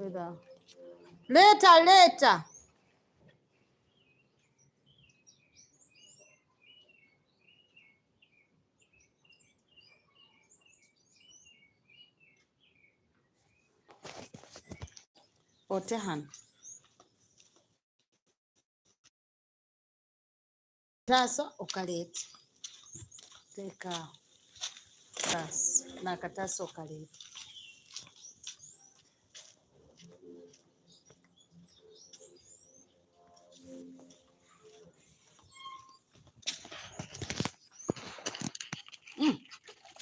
Leta. Otehan. Taso okaleta. Teka. Tas. Nakataso okaleta.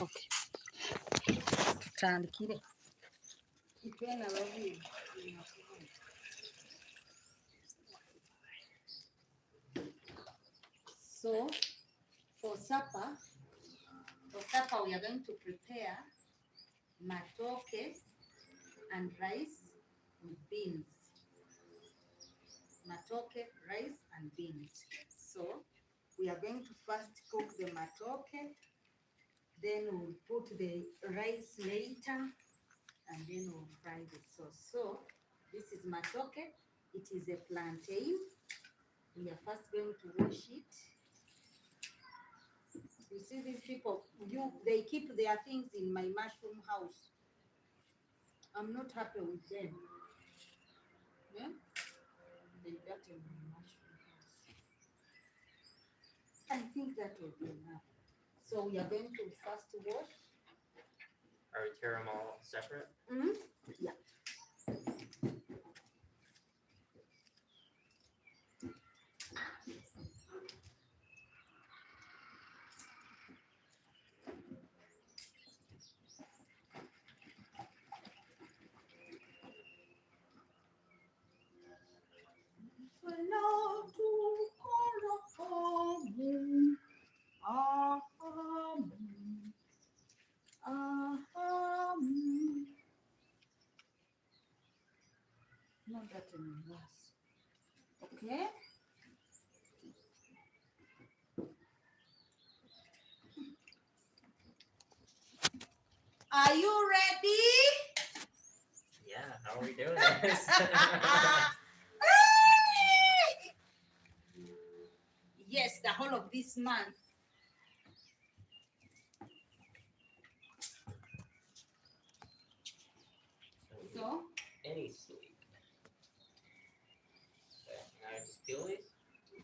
Okay. Tutandikire. So for supper we are going to prepare matoke and rice with beans. Matoke, rice and beans. So we are going to first cook the matoke, then we'll put the rice later, and then we'll fry the sauce. So this is matoke. It is a plantain. We are first going to wash it. You see these people, they keep their things in my mushroom house. I'm not happy with them. Yeah? They got in my mushroom house. I think that will be enough. So we are going to first wash. Are we tear them all separate? Mm-hmm. Yeah. Not that in glass. Okay. Are you ready? Yeah, how are we doing this? Yes, the whole of this month. So, any sleep. Okay, now I just peel these?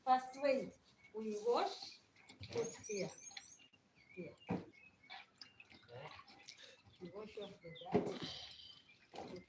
first wait. We wash, put here. Here. Okay. We wash off the dirt. Put here.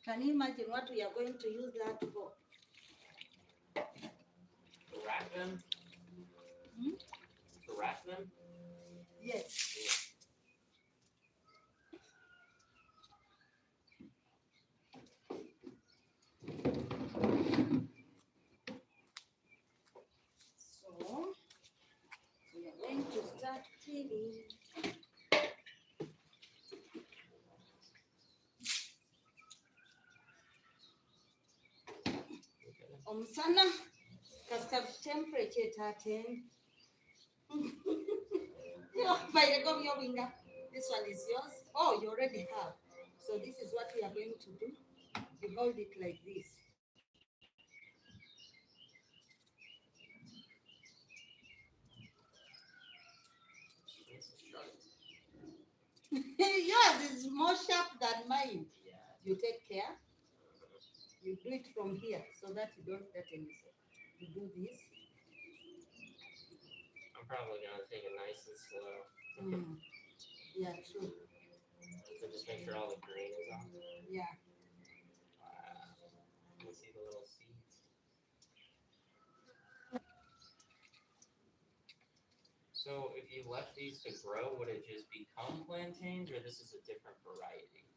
Can you imagine what we are going to use that for? To wrap them? Hmm? To wrap them? Yes. Yeah. So, we are going to start peeling. Omusana, kasita temperature taten. This one is yours. Oh, you already have. So this is what we are going to do. You hold it like this. This is sharp. Yours is more sharp than mine. Yeah. You take care. You do it from here so that you don't get anything. You do this. I'm probably gonna take it nice and slow. Yeah, true. So just make sure all the green is off. Yeah. Wow. You can see the little seeds. So if you left these to grow, would it just become plantains, or this is a different variety?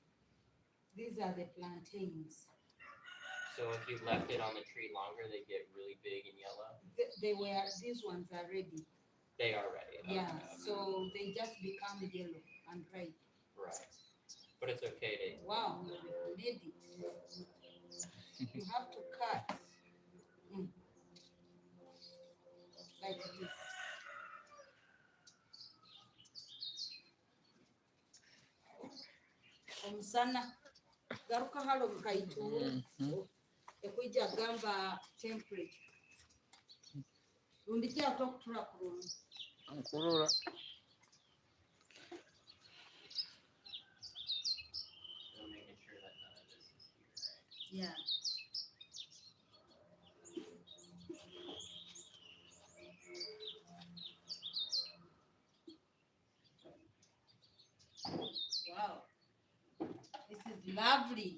These are the plantains. So if you left it on the tree longer, they get really big and yellow. These ones are ready. They are ready. Yeah, Okay. so they just become yellow and ripe. Right. But it's okay to. Wow, you made it. You have to cut like this. Omusana garuka halo mukaituru ekwijja gamba temperature undikira tokutura kurungi nkurura So making sure that none of this is here, right? yeah. Wow, this is lovely.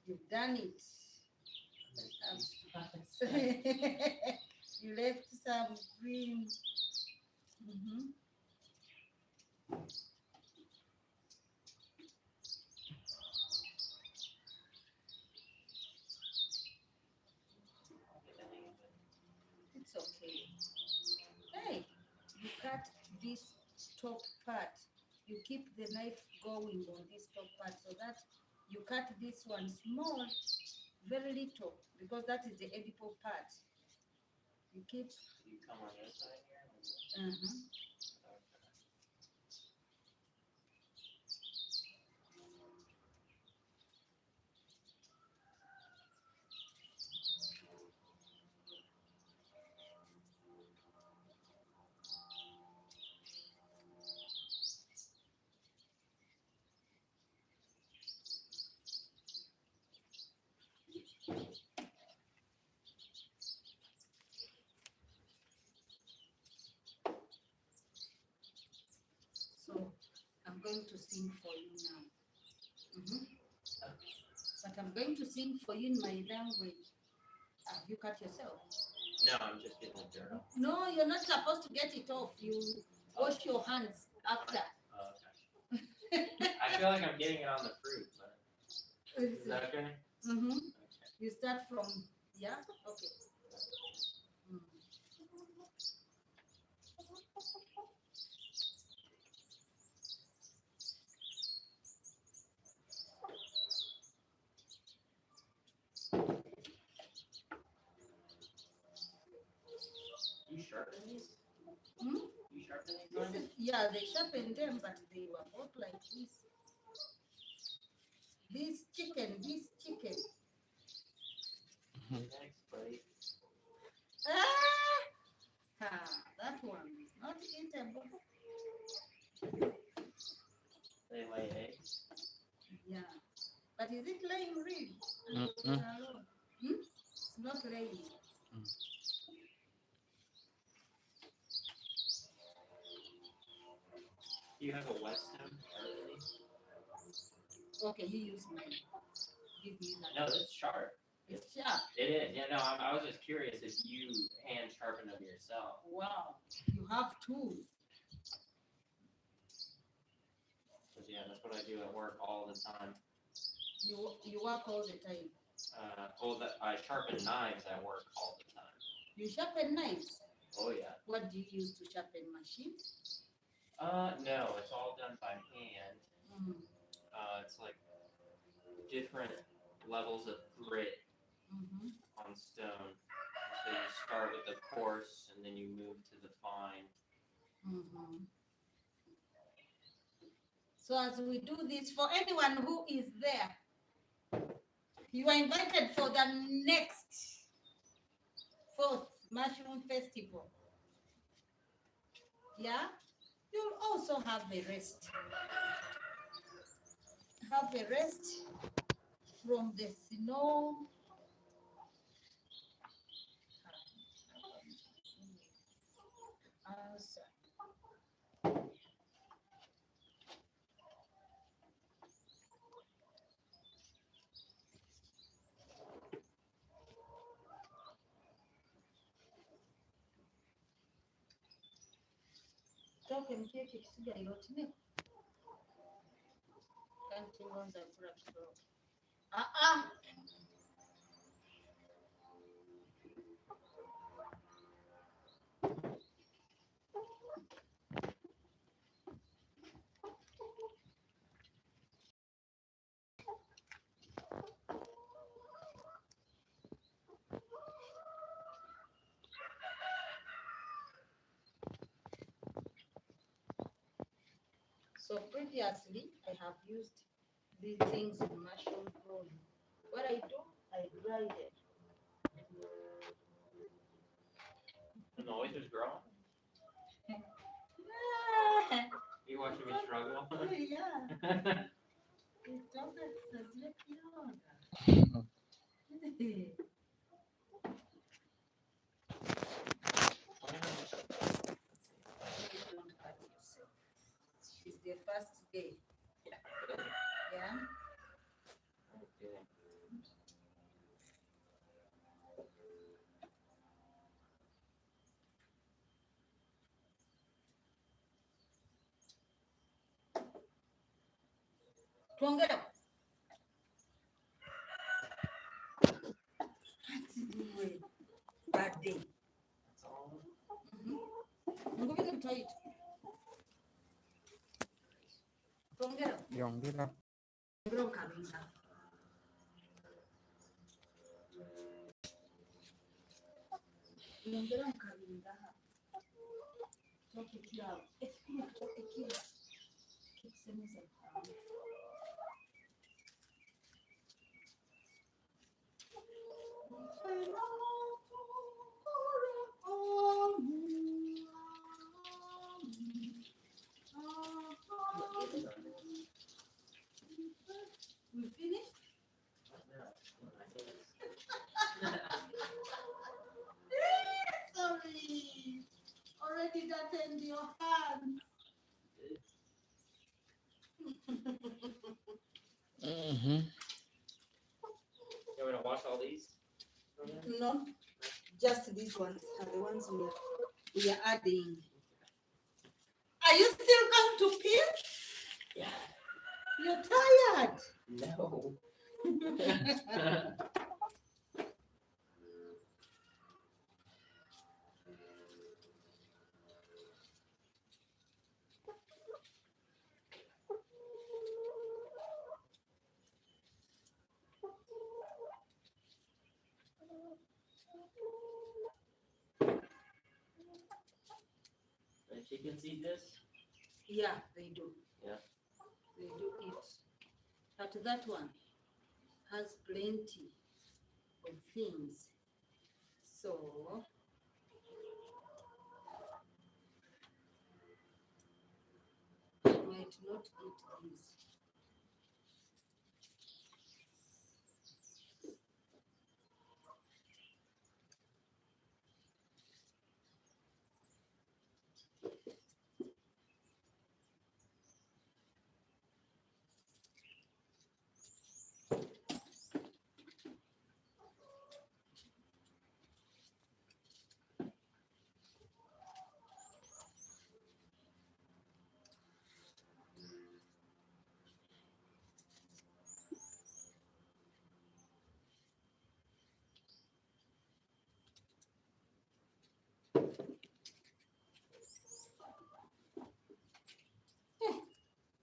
You've done it. You left some green. It's okay. Hey, you cut this top part. You keep the knife going on this top part so that you cut this one small, very little, because that is the edible part. You keep. You come on this side here. Uh-huh. Okay. So I'm going to sing for you now. But I'm going to sing for you in my language. Have you cut yourself? No, I'm just getting the dirt off. No, you're not supposed to get it off. You wash your hands after. Oh, okay. I feel like I'm getting it on the fruit, but is that okay? Okay. You start from, yeah? Okay. You sharpen these? Hmm? You sharpen these? This is, yeah, they sharpened them, but they were both like this. This chicken. Next, buddy. That one is not eatable. They lay eggs. Yeah. But is it laying really? It's not laying. Do you have a whetstone? Okay, you use mine. Give me that. No, it's sharp. It's sharp. It is. Yeah, no, I was just curious if you hand sharpen them yourself. Wow. You have tools. Because, yeah, that's what I do at work all the time. You work all the time. I sharpen knives at work all the time. You sharpen knives? Oh, yeah. What do you use to sharpen machine? No, it's all done by hand. It's like different levels of grit on stone. So you start with the coarse and then you move to the fine. So as we do this, for anyone who is there, you are invited for the next 4th Mushroom Festival. Yeah? You'll also have a rest. Have a rest from the snow. matooke mukeeko ekisigaire okineko kanti ngonza kula kitooke So previously, I have used these things in mushroom growing. What I do, I dry them. And the oysters grow? You watching me struggle? Yeah. It's not that it's like yoga. Don't hurt yourself. It's the first day. Yeah. Okay. Twongera. Bad day. That's all. Ngubike mtoito. Twongera. Yongera. Ngubike mkabinda. Ngubike mkabinda. Toke kiao. Ekikuma toke kiao. Kikisemeza. We finished? Sorry. Already darkened your hands. Mm-hmm. You want to wash all these? No, just these ones are the ones we are adding. Are you still going to peel? Yeah. You're tired. No. The chickens eat this? Yeah, they do. Yeah. They do eat. But that one has plenty of things. So I might not eat these.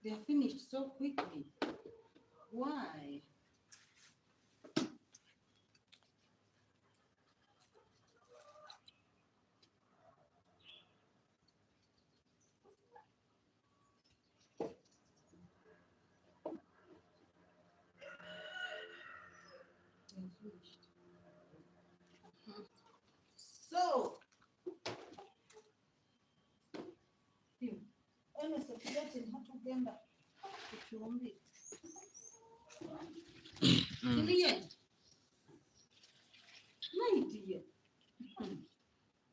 They are finished so quickly. Why? They are finished. So, honestly, forgetting how to blend up if you want it. Julian, my dear.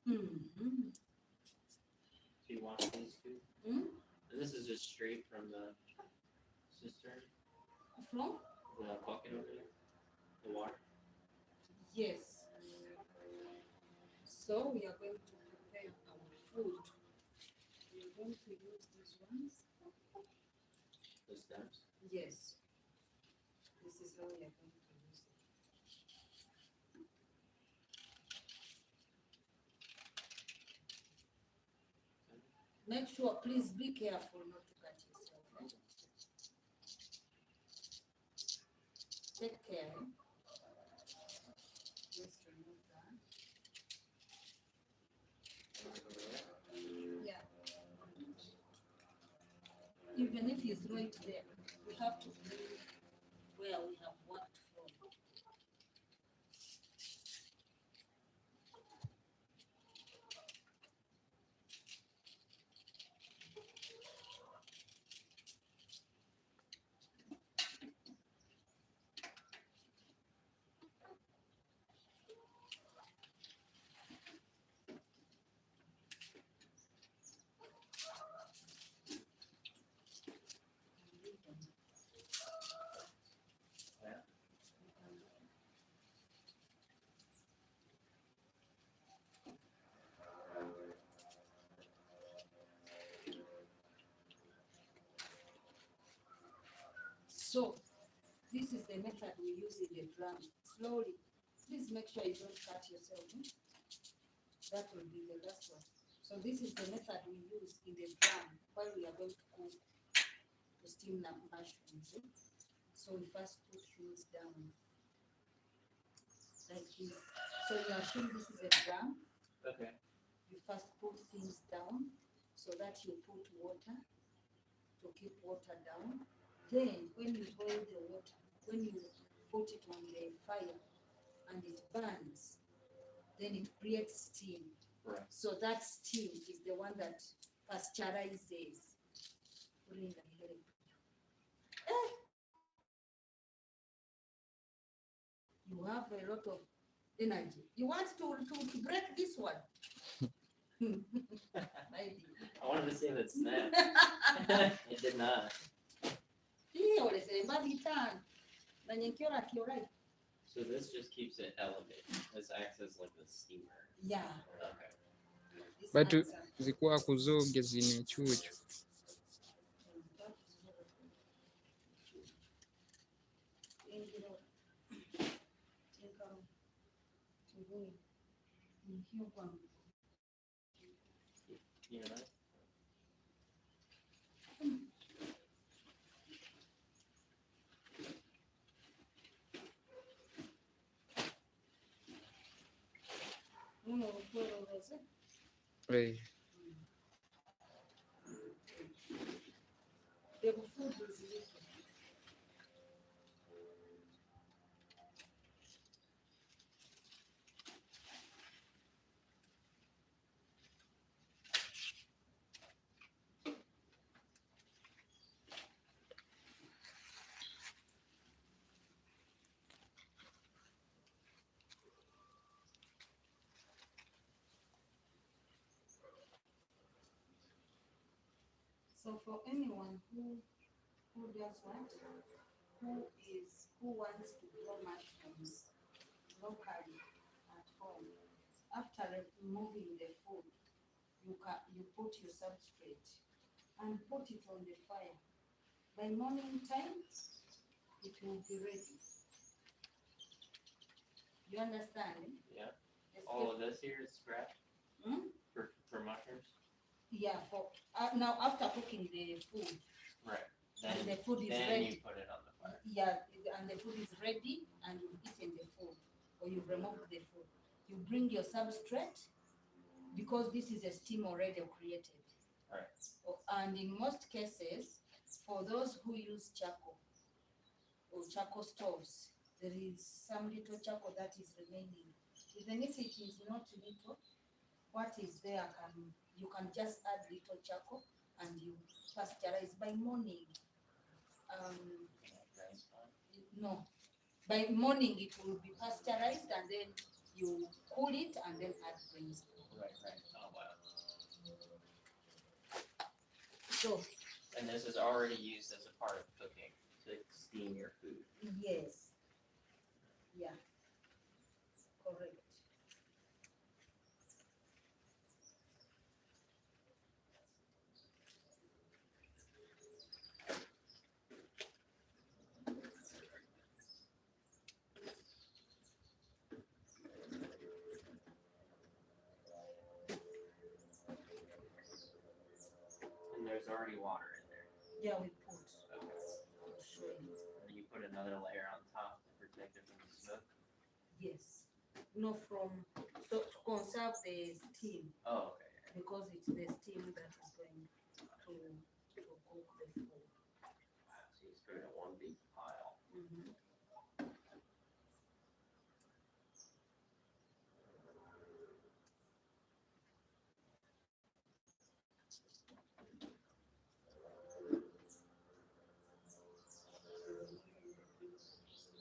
Mm-hmm. Do you want these two? Mm? And this is just straight from the cistern, From? the bucket over there, the water. Yes. So we are going to prepare our food. We are going to use these ones. The stems. Yes. This is how we are going to use it. Make sure, please be careful not to cut yourself. Eh? Take care. Just remove that. Yeah. Even if you throw it there, we have to bring where we have worked from. So, this is the method we use in the drum. Slowly. Please make sure you don't cut yourself. That will be the last one. So this is the method we use in the drum while we are going to cook, to steam the mushrooms. So we first put things down like this. So you assume this is a drum. Okay. You first put things down so that you put water to keep water down. Then when you boil the water, when you put it on the fire and it burns, then it creates steam. Right. So that steam is the one that pasteurizes. You have a lot of energy. You want to break this one? I wanted to say that snap. It did not. So this just keeps it elevated. This acts as like the steamer. Yeah. Okay. Batu zikuwa kuzoge zine chuchu. You know. Hey. So for anyone who does what, who wants to grow mushrooms locally at home, after removing the food, you put your substrate and put it on the fire. By morning time, it will be ready. You understand? Yeah. All of this here is scratch for mushrooms. Yeah. For now, after cooking the food, Right. and Then the food is then ready. you put it on the fire. Yeah, and the food is ready, and you've eaten the food, or you've removed the food. You bring your substrate, because this is a steam already created. Right. And in most cases, for those who use charcoal or charcoal stoves, there is some little charcoal that is remaining. Even if it is not little, what is there you can just add little charcoal and you pasteurize by morning. No, by morning it will be pasteurized, and then you cool it and then add grains. Right. Oh wow. So. And this is already used as a part of cooking to steam your food. Yes. Yeah. Correct. already water in there. Yeah, we put. Okay. I'll show you. And then you put another layer on top to protect it from the smoke. Yes. No, so to conserve the steam, Oh, okay. because it's the steam that is going to cook the food. So you just put it in one big pile. Mm-hmm.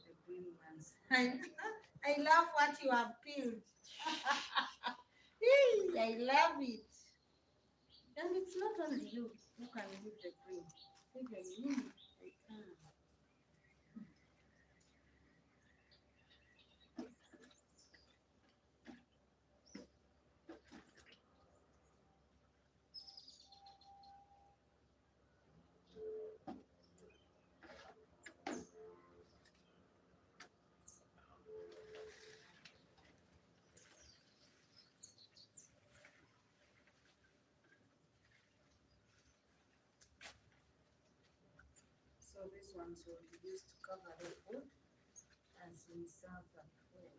The green ones. I love what you have peeled. Hey, I love it. And it's not only you who can leave the green. Even me, I can. So these ones will be used to cover the food as we serve the food.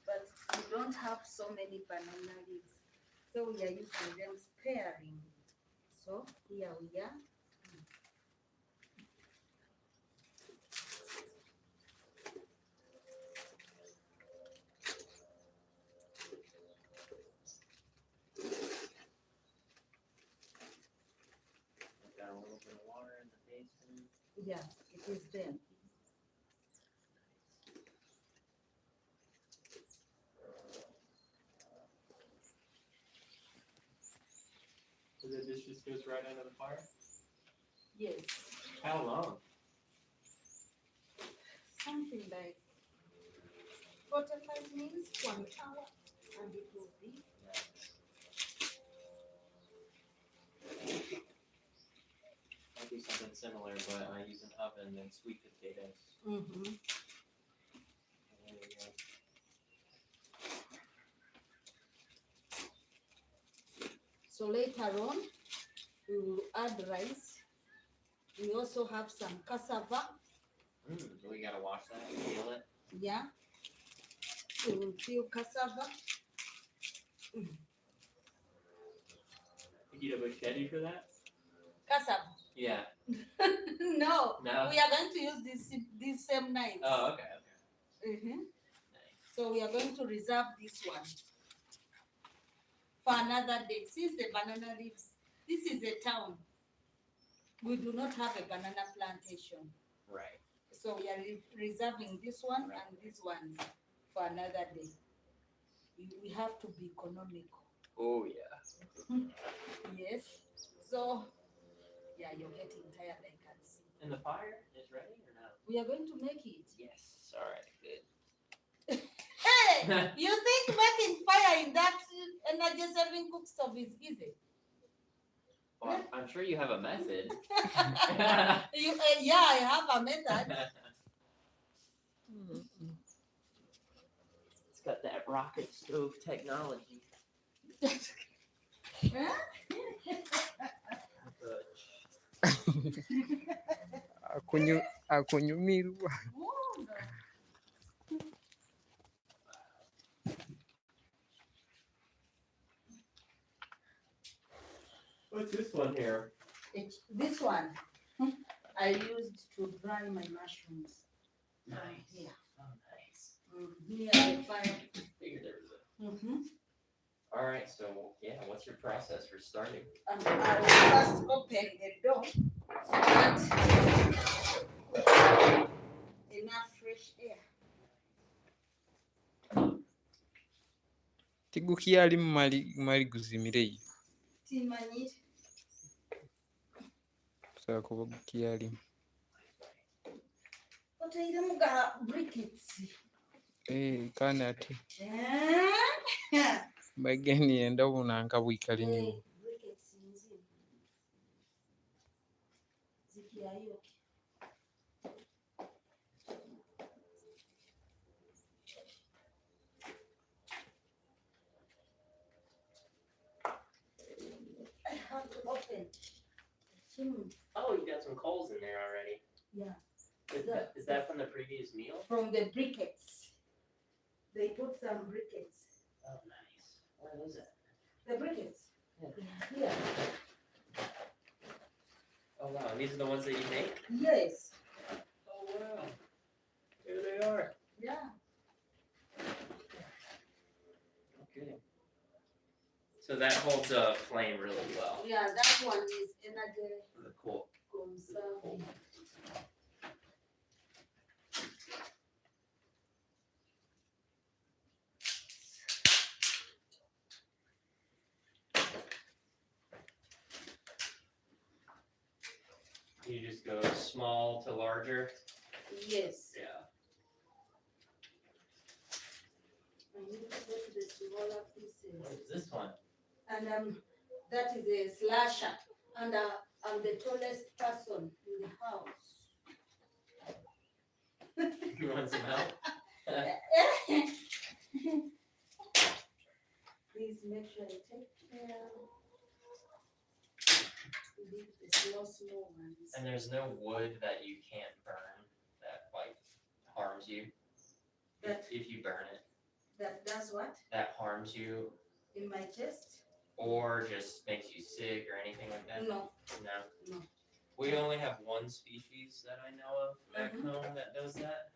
But we don't have so many banana leaves, so we are using them sparingly. So here we are. I've got a little bit of water in the basin. Yeah, it is there. So that this just goes right under the fire? Yes, How long? something like 45 minutes, 1 hour, and it will be. I do something similar, but I use an oven and sweet potatoes. Mm-hmm. There you go. So later on, we will add rice. We also have some cassava. We gotta wash that and peel it. Yeah, we will peel cassava. You need a machete for that? Cassava. Yeah. No, No? we are going to use these same knives. Oh, okay, okay. Mm-hmm. Nice. So we are going to reserve this one for another day. Since the banana leaves, this is a town. We do not have a banana plantation. Right. So we are reserving this one and this one for another day. We have to be economical. Oh, yeah. Yes. So, yeah, you're getting tired, I can see. And the fire is ready or no? We are going to make it. Yes. All right, good. Hey, you think making fire in that energy-saving cook stove is easy? Well, I'm sure you have a method. Yeah, I have a method. It's got that rocket stove technology. akunyumirwa. What's this one here? This one I used to dry my mushrooms. Nice. Yeah. Oh, nice. Near the fire. Figured there was a. All right. So yeah, what's your process for starting? I will first open the door so that enough fresh air. Tigukyali mali guzimireyo. Timanyit. Kusaba kuba gukyali. Otairemu ga briquettes. Kana ate. Bageni endabona nka bwikali nnyo. Briquettes nzino. Zikiyayo. I have to open Oh, you got some coals in there already. Yeah. Is that from the previous meal? From the briquettes. They put some briquettes. Oh, nice. Where is it? The briquettes. Yeah. Here. Oh, wow. And these are the ones that you make? Yes. Oh, wow. Here they are. Yeah. Okay. So that holds a flame really well. Yeah, that one is energy The coal. conserving. You just go small to larger? Yes. Yeah. I need to go to the smaller pieces. What is this one? And that is a slasher. And I'm the tallest person in the house. You want some help? Please make sure I take care. Leave the small ones. And there's no wood that you can't burn that like harms you. If you burn it. That does what? That harms you In my chest? or just makes you sick or anything like that? No. No. No. We only have one species that I know of back home that does that.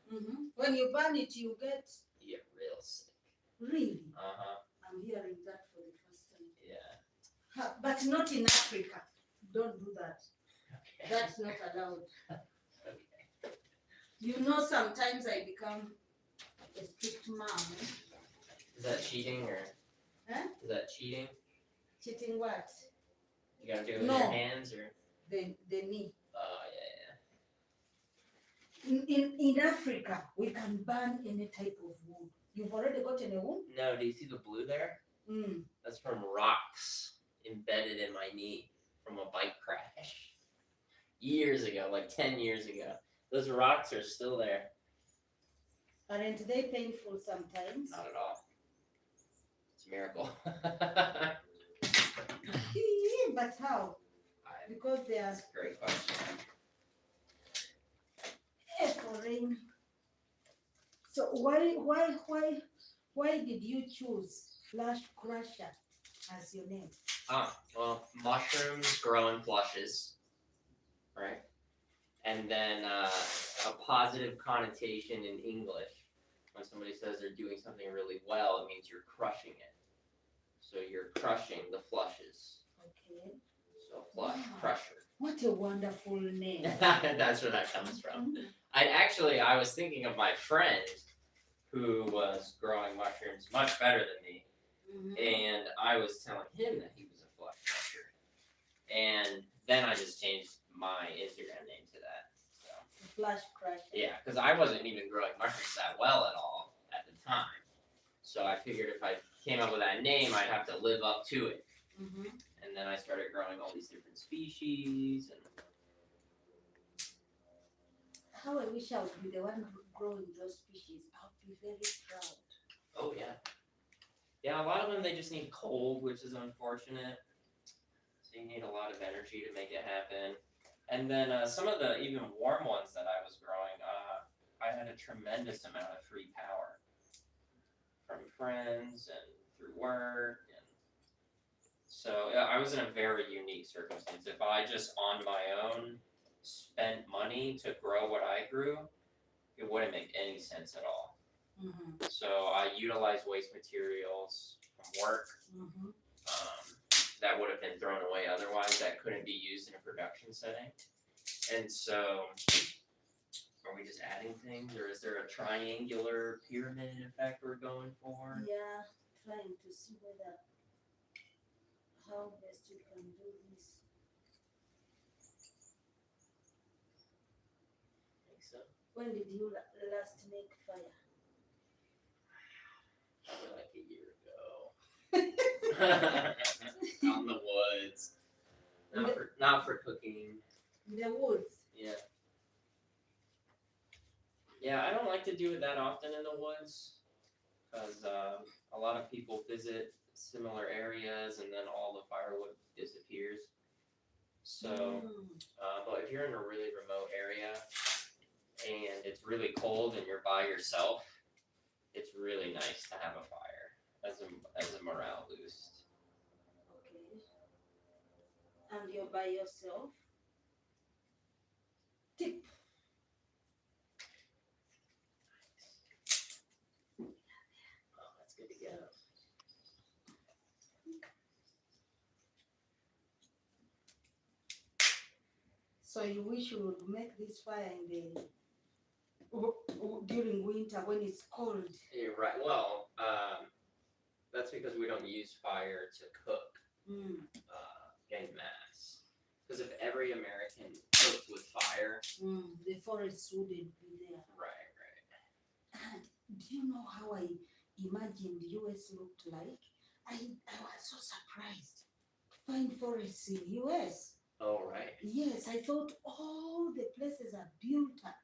When you burn it, you get You get real sick. really. I'm hearing that for the first time. Yeah. But not in Africa. Don't do that. Okay. That's not allowed. Okay. You know, sometimes I become a strict mom. Is that cheating or? Huh? Is that cheating? Cheating what? You gotta do it with your hands or? The knee. Oh yeah. In Africa, we can burn any type of wood. You've already gotten a wood? No, do you see the blue there? That's from rocks embedded in my knee from a bike crash. Years ago, like 10 years ago. Those rocks are still there. Aren't they painful sometimes? Not at all. It's a miracle. But how? Because they are That's a great question. foreign. So why did you choose Flash Crusher as your name? Well, mushrooms grow in flushes, right? And then a positive connotation in English. When somebody says they're doing something really well, it means you're crushing it. So you're crushing the flushes. Okay. So flush, crusher. What a wonderful name. That's where that comes from. I was thinking of my friend who was growing mushrooms much better than me. And I was telling him that he was a flush crusher. And then I just changed my Instagram name to that. So. Flash Crusher. Yeah, because I wasn't even growing mushrooms that well at all at the time. So I figured if I came up with that name, I'd have to live up to it. And then I started growing all these different species. And how I wish I would be the one growing those species. I would be very proud. oh yeah. Yeah, a lot of them, they just need cold, which is unfortunate. So you need a lot of energy to make it happen. And then some of the even warm ones that I was growing, I had a tremendous amount of free power from friends and through work. And so I was in a very unique circumstance. If I just on my own spent money to grow what I grew, it wouldn't make any sense at all. So I utilized waste materials from work that would have been thrown away otherwise, that couldn't be used in a production setting. And so, are we just adding things, or is there a triangular pyramid effect we're going for? Yeah, trying to see how best you can do this. Think so? When did you last make fire? Like a year ago. Out in the woods. Not for cooking. In the woods? Yeah. Yeah, I don't like to do it that often in the woods, because a lot of people visit similar areas and then all the firewood disappears. So But if you're in a really remote area and it's really cold and you're by yourself, it's really nice to have a fire as a morale boost. Okay. And you're by yourself. Tip. Oh, that's good to go. So you wish you would make this fire in the during winter when it's cold. You're right. Well, that's because we don't use fire to cook en masse. Because if every American cooked with fire, the forests wouldn't be there. right. And do you know how I imagined the US looked like? I was so surprised to find forests in US. Oh, right. Yes, I thought all the places are built up.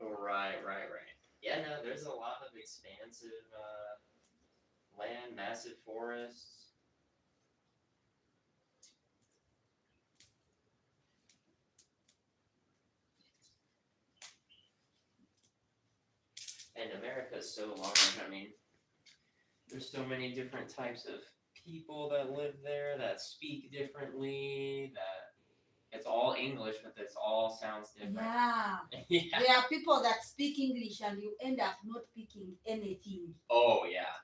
Right. Yeah, no, there's a lot of expansive land, massive forests. And America is so large. I mean, there's so many different types of people that live there that speak differently, that it's all English, but this all sounds different. Yeah. Yeah. There are people that speak English and you end up not picking anything. Oh, yeah.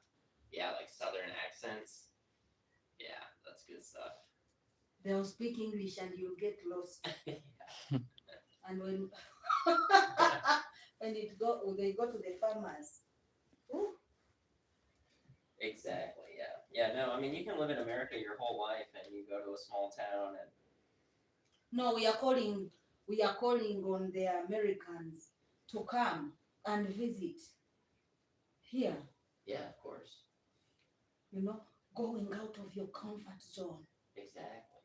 Yeah, like southern accents. Yeah, that's good stuff. They'll speak English and you'll get lost. Yeah. And when they go to the farmers. Ooh. Exactly, yeah. Yeah, no, I mean, you can live in America your whole life and you go to a small town and... No, we are calling on the Americans to come and visit here. Yeah, of course. You know, going out of your comfort zone. Exactly.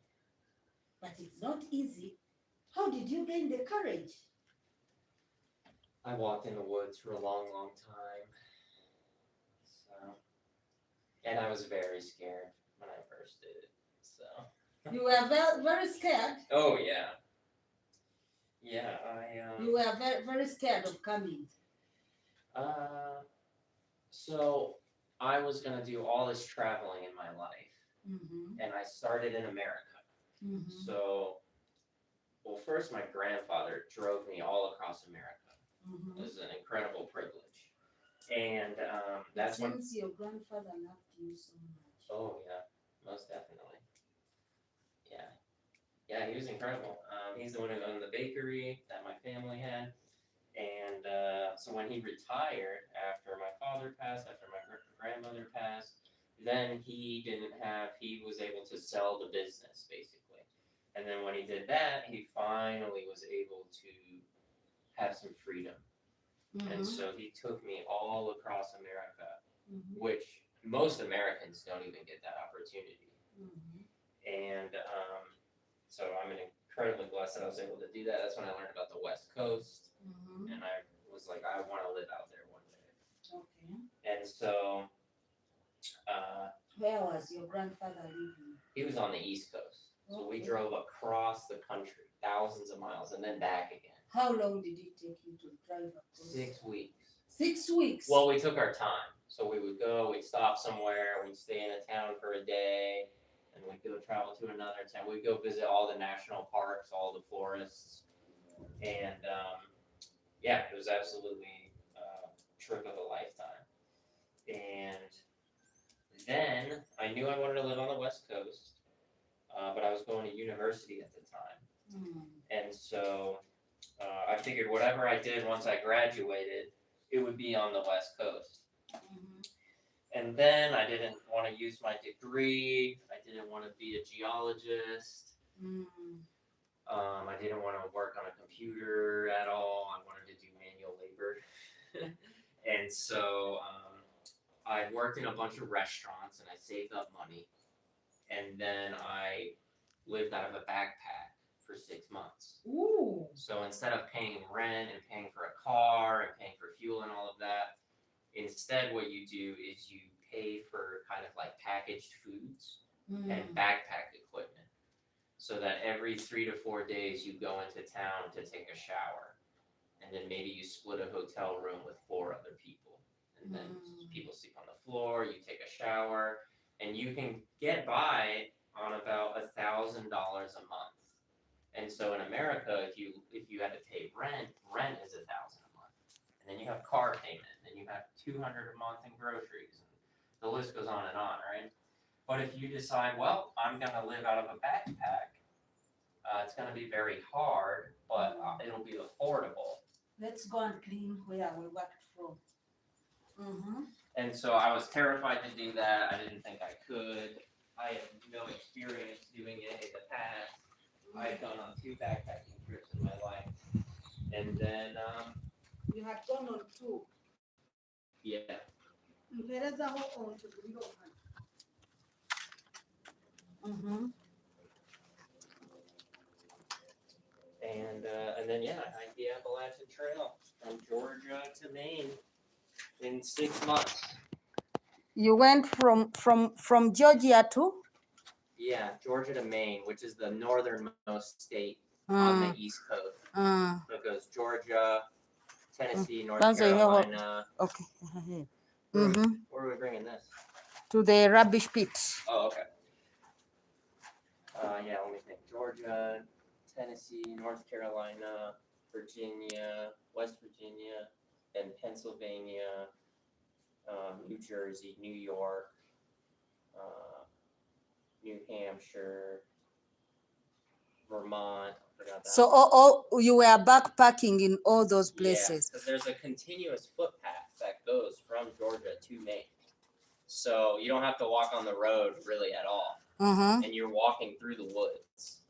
But it's not easy. How did you gain the courage? I walked in the woods for a long time. So, and I was very scared when I first did it. So. You were very, very scared. Oh yeah. Yeah, You were very, very scared of coming. So I was gonna do all this traveling in my life, and I started in America. So, well, first my grandfather drove me all across America. It was an incredible privilege, and that's when. Since your grandfather loved you so much. Oh yeah, most definitely. Yeah, he was incredible. He's the one who owned the bakery that my family had. And so when he retired after my father passed, after my grandmother passed, then he was able to sell the business basically. And then when he did that, he finally was able to have some freedom. And so he took me all across America, which most Americans don't even get that opportunity. And so I'm incredibly blessed that I was able to do that. That's when I learned about the West Coast. And I was like, I want to live out there one day. Okay. And so. Where was your grandfather living? He was on the East Coast. So we drove across the country, thousands of miles, and then back again. How long did it take you to drive across? 6 weeks. 6 weeks? Well, we took our time. So we would go, we'd stop somewhere, we'd stay in a town for a day, and we'd go travel to another town. We'd go visit all the national parks, all the forests. And yeah, it was absolutely a trip of a lifetime. And then I knew I wanted to live on the West Coast, but I was going to university at the time. And so I figured whatever I did once I graduated, it would be on the West Coast. And then I didn't want to use my degree. I didn't want to be a geologist. I didn't want to work on a computer at all. I wanted to do manual labor. And so I worked in a bunch of restaurants and I saved up money. And then I lived out of a backpack for 6 months. Ooh. So instead of paying rent and paying for a car and paying for fuel and all of that, instead what you do is you pay for kind of like packaged foods and backpack equipment. So so that every 3 to 4 days you go into town to take a shower. And then maybe you split a hotel room with 4 other people. And then people sleep on the floor, you take a shower, and you can get by on about $1,000 a month. And so in America, if you had to pay rent is $1,000 a month. And then you have car payment, and then you have $200 a month in groceries. And the list goes on, right? But if you decide, well, I'm gonna live out of a backpack, it's gonna be very hard, but it'll be affordable. Let's go and clean where we worked from. And so I was terrified to do that. I didn't think I could. I had no experience doing it in the past. I've gone on 2 backpacking trips in my life. And then, You had gone on 2. yeah. Mperezaho onto Bulohan. And then, yeah, I hiked the Appalachian Trail from Georgia to Maine in 6 months. You went from Georgia to? Yeah, Georgia to Maine, which is the northernmost state on the East Coast. So it goes Georgia, Tennessee, North Carolina. Okay. Where are we bringing this? To the rubbish pit. Oh, okay. Yeah, let me think. Georgia, Tennessee, North Carolina, Virginia, West Virginia, then Pennsylvania, New Jersey, New York, New Hampshire, Vermont. I forgot that So one. all you were backpacking in all those Yeah, places. because there's a continuous footpath that goes from Georgia to Maine. So you don't have to walk on the road really at all. And you're walking through the woods.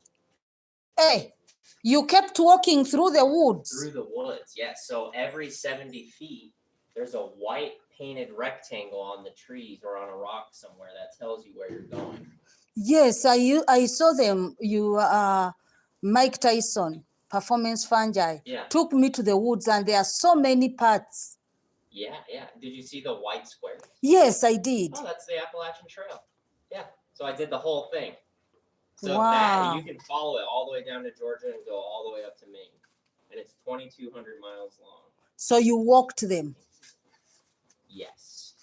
Hey, you kept walking through the woods. Through the woods, yes. So every 70 feet, there's a white painted rectangle on the trees or on a rock somewhere that tells you where you're going. Yes, I saw them. Mike Tyson, Performance Fungi, took me to the woods, and there are so many paths. Yeah. Did you see the white square? Yes, I did. Oh, that's the Appalachian Trail. Yeah. So I did the whole thing. So Wow. that you can follow it all the way down to Georgia and go all the way up to Maine. And it's 2,200 miles long. So you walked them? Yes.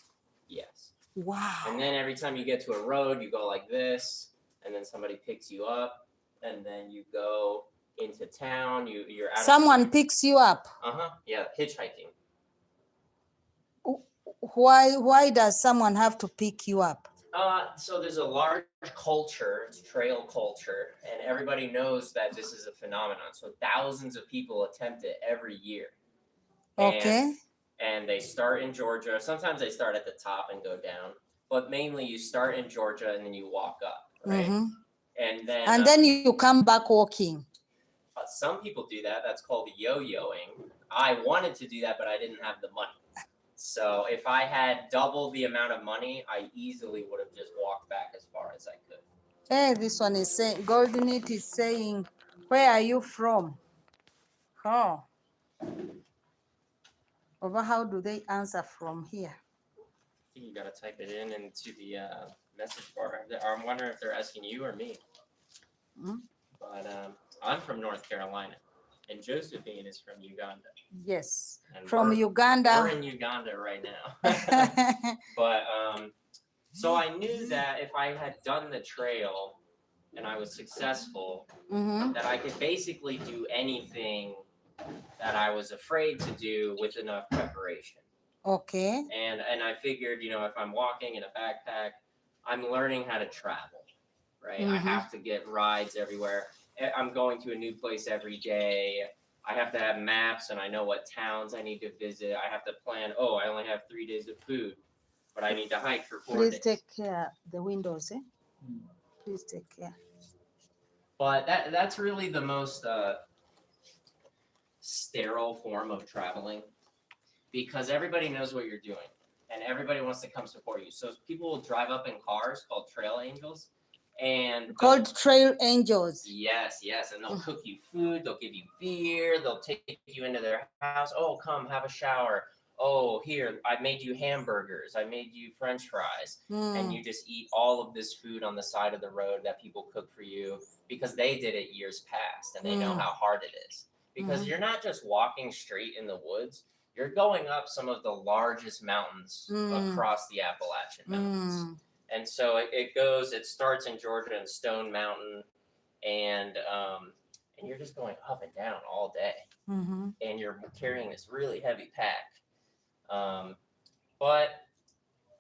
Wow. And then every time you get to a road, you go like this, and then somebody picks you up, and then you go into town. You're out. Someone picks you up. Yeah, hitchhiking. Why does someone have to pick you up? So there's a large culture, it's trail culture, and everybody knows that this is a phenomenon. So thousands of people attempt it every year. Okay. And they start in Georgia. Sometimes they start at the top and go down, but mainly you start in Georgia and then you walk up, right? And then you come back walking. Some people do that. That's called yo-yoing. I wanted to do that, but I didn't have the money. So if I had double the amount of money, I easily would have just walked back as far as I could. Hey, this one is saying, Goldenite is saying, where are you from? Oh. Over how do they answer from here? I think you got to type it into the message bar. I'm wondering if they're asking you or me. But I'm from North Carolina, and Josephine is from Uganda. Yes, and from Uganda. We're in Uganda right now. But so I knew that if I had done the trail and I was successful, that I could basically do anything that I was afraid to do with enough preparation. Okay. And I figured, if I'm walking in a backpack, I'm learning how to travel, right? I have to get rides everywhere. I'm going to a new place every day. I have to have maps, and I know what towns I need to visit. I have to plan, I only have 3 days of food, but I need to hike for 4 days. Please take care the windows, eh? Please take care. But that's really the most sterile form of traveling, because everybody knows what you're doing and everybody wants to come support you. So people will drive up in cars called trail angels, and called trail angels. Yes, and they'll cook you food, they'll give you beer, they'll take you into their house. Oh, come have a shower. oh, here, I made you hamburgers, I made you French fries, and you just eat all of this food on the side of the road that people cook for you because they did it years past and they know how hard it is. Because you're not just walking straight in the woods, you're going up some of the largest mountains across the Appalachian Mountains. And so it starts in Georgia in Stone Mountain, and you're just going up and down all day, and you're carrying this really heavy pack. But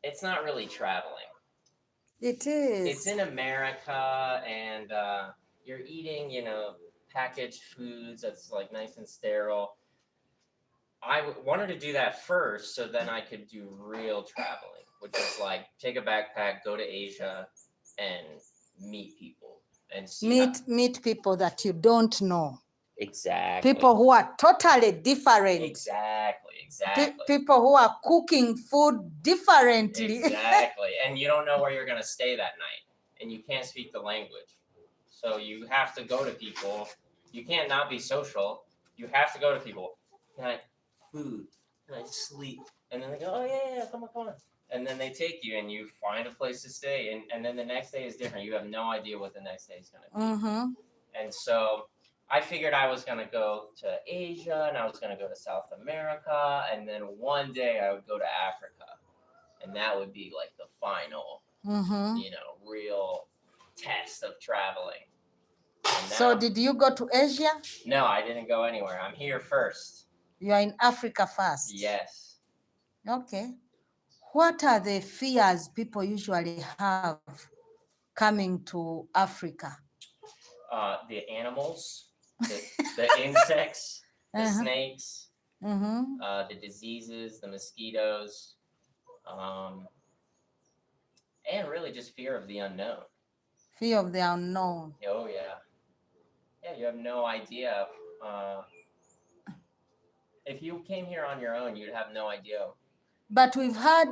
it's not really traveling. It is. It's in America, and you're eating, packaged foods that's like nice and sterile. I wanted to do that first, so then I could do real traveling, which is like take a backpack, go to Asia, and meet people and see meet people that you don't know. Exactly. People who are totally different. Exactly. People who are cooking food differently. Exactly. And you don't know where you're going to stay that night. And you can't speak the language. So you have to go to people. You can't not be social. You have to go to people. Can I food? Can I sleep? And then they go, oh, yeah, come on. And then they take you and you find a place to stay. And then the next day is different. You have no idea what the next day is going to be. And so I figured I was going to go to Asia and I was going to go to South America. And then one day I would go to Africa. And that would be like the final, real test of traveling. So did you go to Asia? No, I didn't go anywhere. I'm here first. You are in Africa first? Yes. Okay. What are the fears people usually have coming to Africa? The animals, the insects, the snakes, the diseases, the mosquitoes, and really just fear of the unknown. Fear of the unknown. Oh, yeah. Yeah, you have no idea. If you came here on your own, you'd have no idea. But we've had,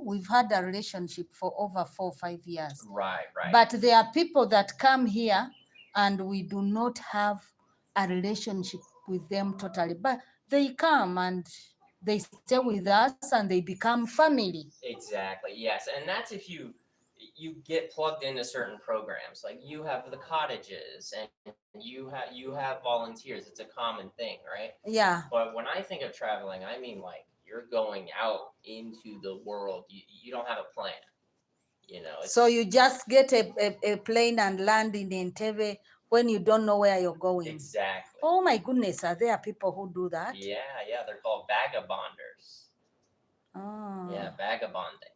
we've had a relationship for over 4 or 5 years. Right. But there are people that come here and we do not have a relationship with them totally. But they come and they stay with us and they become family. Exactly, yes. And that's if you get plugged into certain programs. Like you have the cottages and you have volunteers. It's a common thing, right? Yeah. But when I think of traveling, I mean like you're going out into the world. You don't have a plan. So you just get a plane and land in Entebbe when you don't know where you're going. Exactly. Oh my goodness, are there people who do that? Yeah, they're called vagabonders. Oh. Yeah, vagabonding.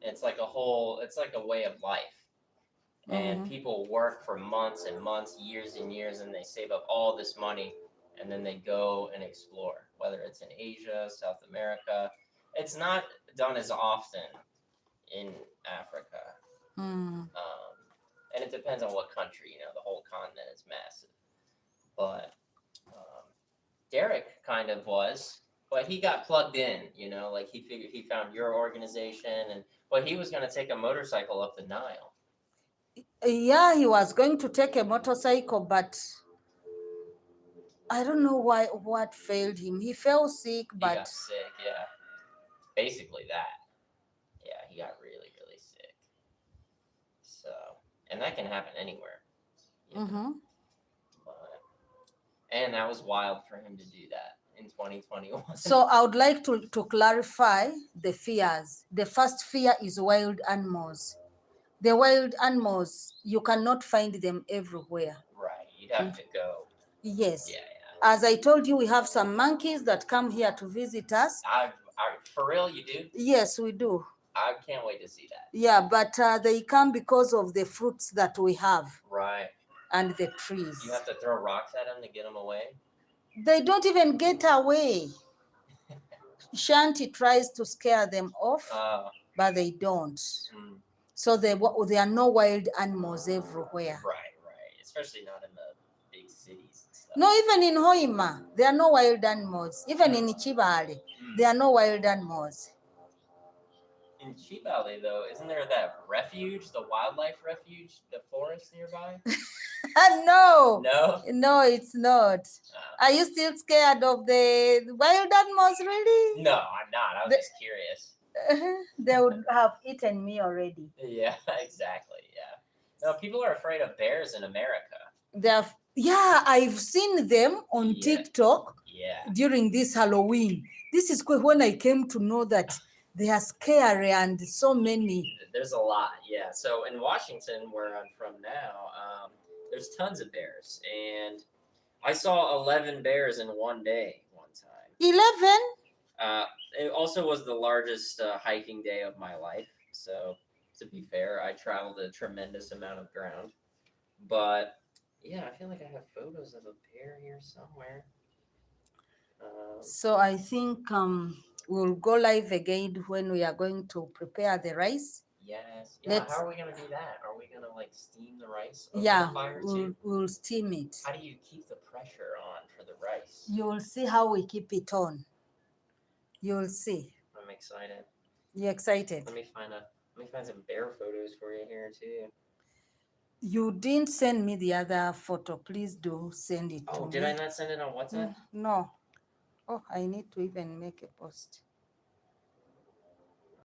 It's like a way of life. And people work for months and months, years and years, and they save up all this money, and then they go and explore, whether it's in Asia, South America. It's not done as often in Africa. And it depends on what country, the whole continent is massive. But Derek kind of was, but he got plugged in, like he figured he found your organization, but he was going to take a motorcycle up the Nile. Yeah, he was going to take a motorcycle, but I don't know what failed him. He fell sick, but... He got sick, yeah. Basically that. Yeah, he got really, really sick. So, and that can happen anywhere. And that was wild for him to do that in 2021. So I would like to clarify the fears. The first fear is wild animals. The wild animals, you cannot find them everywhere. Right, you'd have to go. Yes. Yeah. As I told you, we have some monkeys that come here to visit us. For real, you do? Yes, we do. I can't wait to see that. Yeah, but they come because of the fruits that we have. Right. And the trees. You have to throw rocks at them to get them away? They don't even get away. Shanti tries to scare them off, but they don't. So there are no wild animals everywhere. Right. Especially not in the big cities and stuff. No, even in Hoima, there are no wild animals. Even in Chibale, there are no wild animals. In Chibale, though, isn't there that refuge, the wildlife refuge, the forest nearby? No, No. no, it's not. Are you still scared of the wild animals, really? No, I'm not. I was The- just curious. They would have eaten me already. Yeah, exactly. Yeah. No, people are afraid of bears in America. Yeah, I've seen them on Yeah. TikTok Yeah. during this Halloween. This is when I came to know that they are scary and so many. There's a lot. Yeah. So in Washington, where I'm from now, there's tons of bears, and I saw 11 bears in one day one time. 11? It also was the largest hiking day of my life. So, to be fair, I traveled a tremendous amount of ground. But yeah, I feel like I have photos of a bear here somewhere. So I think we'll go live again when we are going to prepare the rice. Yes. Yeah. How are we gonna do that? Are we gonna like steam the rice over Yeah, the fire too? we'll steam it. How do you keep the pressure on for the rice? You will see how we keep it on. You'll see. I'm excited. You excited? Let me find some bear photos for you here too. You didn't send me the other photo. Please do send it to me. Oh, did I not send it on WhatsApp? No. Oh, I need to even make a post.